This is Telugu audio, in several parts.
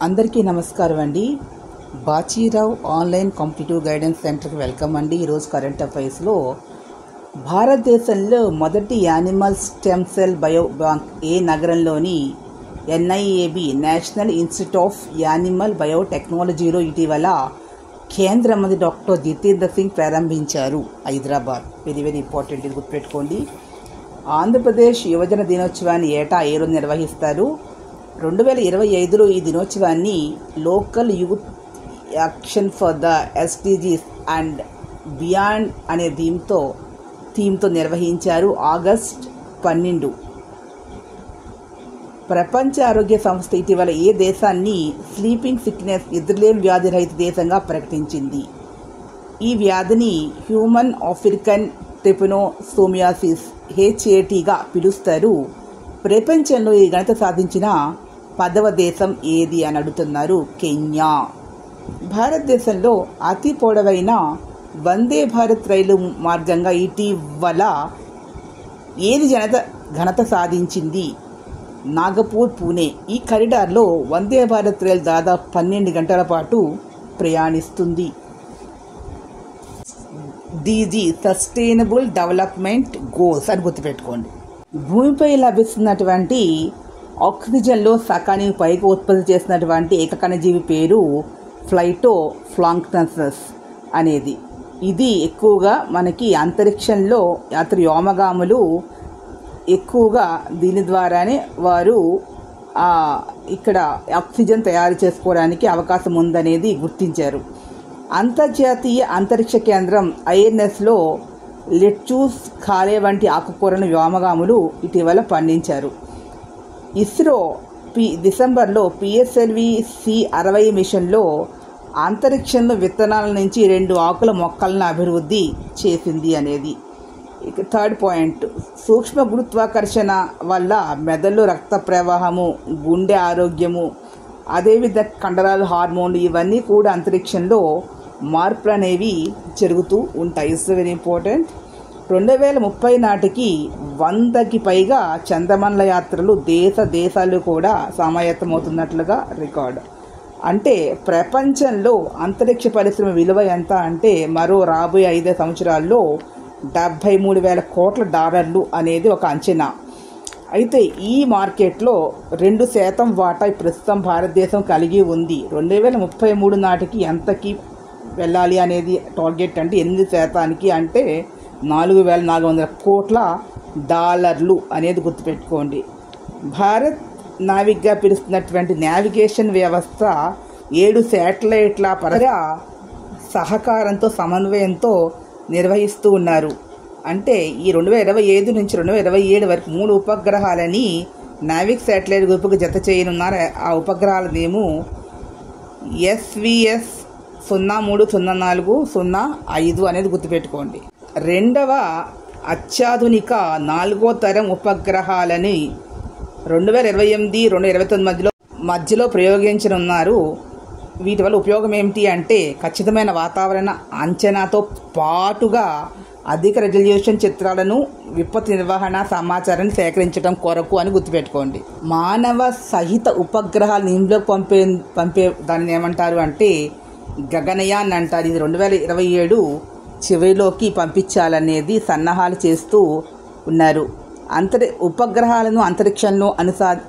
అందరికీ నమస్కారం అండి. బాచీరావు ఆన్లైన్ కాంపిటేటివ్ గైడెన్స్ సెంటర్కి వెల్కమ్ అండి. ఈరోజు కరెంట్ అఫైర్స్లో భారతదేశంలో మొదటి animal stem cell bio bank ఏ నగరంలోని NIAB national institute of animal బయోటెక్నాలజీలో ఇటీవల కేంద్ర మంత్రి డాక్టర్ జితేంద్ర సింగ్ ప్రారంభించారు. హైదరాబాద్. వెరీ ఇంపార్టెంట్, ఇది గుర్తుపెట్టుకోండి. ఆంధ్రప్రదేశ్ యువజన దినోత్సవాన్ని ఏటా ఏ రోజు నిర్వహిస్తారు. 2025లో ఈ దినోత్సవాన్ని local youth action for the SDGs and beyond అనే థీమ్తో నిర్వహించారు. ఆగస్ట్ 12. ప్రపంచ ఆరోగ్య సంస్థ ఇటీవల ఏ దేశాన్ని స్లీపింగ్ సిక్నెస్ నిద్రలేమి వ్యాధి రహిత దేశంగా ప్రకటించింది. ఈ వ్యాధిని హ్యూమన్ ఆఫ్రికన్ ట్రిపనోసోమియాసిస్ HATగా పిలుస్తారు. ప్రపంచంలో ఈ ఘనత సాధించిన 10వ దేశం ఏది అని అడుగుతున్నారు. కెన్యా. భారతదేశంలో అతి పొడవైన వందే భారత్ రైలు మార్గంగా ఇటీవల ఏది ఘనత సాధించింది. నాగపూర్ పూణే. ఈ కారిడార్లో వందే భారత్ రైలు దాదాపు 12 గంటల పాటు ప్రయాణిస్తుంది. DG సస్టైనబుల్ డెవలప్మెంట్ గోల్స్ అని గుర్తుపెట్టుకోండి. భూమిపై లభిస్తున్నటువంటి ఆక్సిజన్లో సగానికి పైగా ఉత్పత్తి చేసినటువంటి ఏకకణజీవి పేరు ఫైటోప్లాంక్టన్స్ అనేది. ఇది ఎక్కువగా మనకి అంతరిక్షంలో వ్యోమగాములు ఎక్కువగా దీని ద్వారానే వారు ఇక్కడ ఆక్సిజన్ తయారు చేసుకోవడానికి అవకాశం ఉందనేది గుర్తించారు. అంతర్జాతీయ అంతరిక్ష కేంద్రం INSలో లెట్యూస్, ఖాళే వంటి ఆకుకూరలను వ్యోమగాములు ఇటీవల పండించారు. ఇస్రో డిసెంబర్లో PSLV C60 మిషన్లో అంతరిక్షంలో విత్తనాల నుంచి 2 ఆకుల మొక్కలను అభివృద్ధి చేసింది అనేది. థర్డ్ పాయింట్, సూక్ష్మ గురుత్వాకర్షణ వల్ల మెదడులో రక్త ప్రవాహము, గుండె ఆరోగ్యము, అదేవిధంగా కండరాలు, హార్మోన్లు ఇవన్నీ కూడా అంతరిక్షంలో మార్పులు అనేవి జరుగుతూ ఉంటాయి. It's very important. 2030 నాటికి 100కి పైగా చంద్రమండల యాత్రలు దేశాలు కూడా సమాయత్తమవుతున్నట్లుగా రికార్డు. అంటే ప్రపంచంలో అంతరిక్ష పరిశ్రమ విలువ ఎంత అంటే మరో రాబోయే 5 సంవత్సరాల్లో $73,000 కోట్ల అనేది ఒక అంచనా. అయితే ఈ మార్కెట్లో 2% వాటా ప్రస్తుతం భారతదేశం కలిగి ఉంది. 2033 నాటికి ఎంతకి వెళ్ళాలి అనేది టార్గెట్ అంటే 8% అంటే $4,400 కోట్ల అనేది గుర్తుపెట్టుకోండి. భారత్ నావిక్గా పిలుస్తున్నటువంటి నావిగేషన్ వ్యవస్థ 7 శాటిలైట్ల సహకారంతో సమన్వయంతో నిర్వహిస్తూ ఉన్నారు. అంటే ఈ 2025 నుంచి 2027 వరకు 3 ఉపగ్రహాలని నావిక్ శాటిలైట్ గ్రూపుకు జత చేయనున్నారు. ఆ ఉపగ్రహాలనేమో SVS 030405 అనేది గుర్తుపెట్టుకోండి. రెండవ అత్యాధునిక 4వ తరం ఉపగ్రహాలని 2028-2029 మధ్యలో ప్రయోగించనున్నారు. వీటి వల్ల ఉపయోగం ఏమిటి అంటే ఖచ్చితమైన వాతావరణ అంచనాతో పాటుగా అధిక రెజల్యూషన్ చిత్రాలను, విపత్తు నిర్వహణ సమాచారాన్ని సేకరించడం కొరకు అని గుర్తుపెట్టుకోండి. మానవ సహిత ఉపగ్రహాలు ఇందులోకి పంపే దాన్ని ఏమంటారు అంటే గగనయాన్ అంటారు. ఇది 2027 చివరిలోకి పంపించాలనేది సన్నాహాలు చేస్తూ ఉన్నారు. ఉపగ్రహాలను అంతరిక్షంలో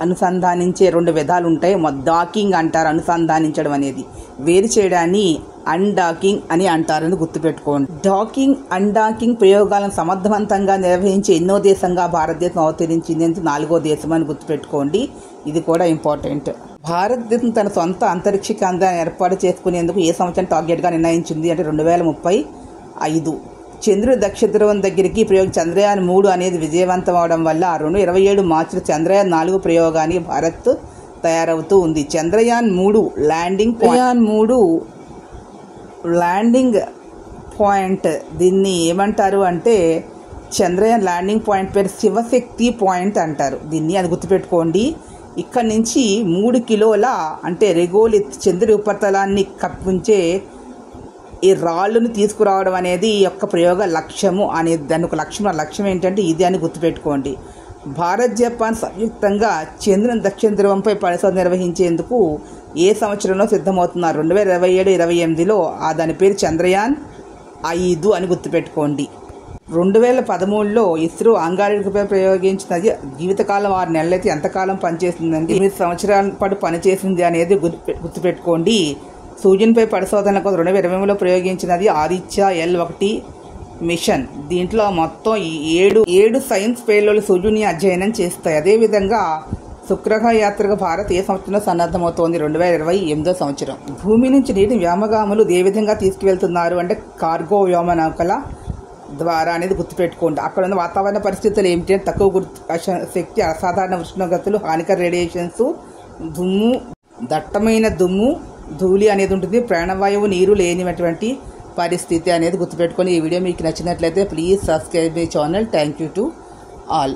అనుసంధానించే 2 విధాలు ఉంటాయి. డాకింగ్ అంటారు, అనుసంధానించడం అనేది. వేరు చేయడాన్ని అన్డాకింగ్ అని అంటారని గుర్తుపెట్టుకోండి. డాకింగ్, అన్డాకింగ్ ప్రయోగాలను సమర్థవంతంగా నిర్వహించే ఎన్నో దేశంగా భారతదేశం అవతరించింది. 4వ దేశం అని గుర్తుపెట్టుకోండి. ఇది కూడా ఇంపార్టెంట్. భారతదేశం తన సొంత అంతరిక్ష కేంద్రాన్ని ఏర్పాటు చేసుకునేందుకు ఏ సంవత్సరం టార్గెట్గా నిర్ణయించింది అంటే 2035. చంద్రుడి దక్షిణ ధ్రువం దగ్గరికి చంద్రయాన్ 3 అనేది విజయవంతం అవడం వల్ల 2027 మార్చిలో చంద్రయాన్ 4 ప్రయోగానికి భారత్ తయారవుతూ ఉంది. చంద్రయాన్ 3 ల్యాండింగ్ పాయింట్ దీన్ని ఏమంటారు అంటే చంద్రయాన్ ల్యాండింగ్ పాయింట్ పేరు శివశక్తి పాయింట్ అంటారు దీన్ని. అది గుర్తుపెట్టుకోండి. ఇక్కడ నుంచి 3 కిలోల అంటే రెగోలిత్ చంద్రుడి ఉపరితలాన్ని కప్పించే ఈ రాళ్ళను తీసుకురావడం అనేది ఈ యొక్క ప్రయోగ లక్ష్యము అనేది. దాని ఒక లక్ష్యం ఏంటంటే ఇది అని గుర్తుపెట్టుకోండి. భారత్ జపాన్ సంయుక్తంగా చంద్రుని దక్షిణ ధ్రువంపై పరిశోధన నిర్వహించేందుకు ఏ సంవత్సరంలో సిద్ధమవుతున్నారు? 2027-28లో దాని పేరు చంద్రయాన్ 5 అని గుర్తుపెట్టుకోండి. 2013లో ఇస్రో అంగారకుడిపై ప్రయోగించినది జీవితకాలం 6 నెలలైతే ఎంతకాలం పనిచేసిందండి? 8 సంవత్సరాల పాటు పనిచేసింది అనేది గుర్తుపెట్టుకోండి. సూర్యునిపై పరిశోధనల కోసం 2020లో ప్రయోగించినది ఆదిత్య L1 మిషన్. దీంట్లో మొత్తం 7 సైన్స్ పేలోలు సూర్యుని అధ్యయనం చేస్తాయి. అదేవిధంగా శుక్రగ్రహ యాత్రకు భారత్ ఏ సంవత్సరంలో సన్నద్ధమవుతోంది? 2028 సంవత్సరం. భూమి నుంచి నీటిని వ్యోమగాములు ఏ విధంగా తీసుకువెళ్తున్నారు అంటే కార్గో వ్యోమనౌకల ద్వారా అనేది గుర్తుపెట్టుకోండి. అక్కడ ఉన్న వాతావరణ పరిస్థితులు ఏమిటి అంటే తక్కువ శక్తి, అసాధారణ ఉష్ణోగ్రతలు, హానికర రేడియేషన్స్, దుమ్ము, దట్టమైన దుమ్ము, ధూళి అనేది ఉంటుంది. ప్రాణవాయువు, నీరు లేనిటువంటి పరిస్థితి అనేది గుర్తుపెట్టుకొని ఈ వీడియో మీకు నచ్చినట్లయితే please subscribe my channel. Thank you to all.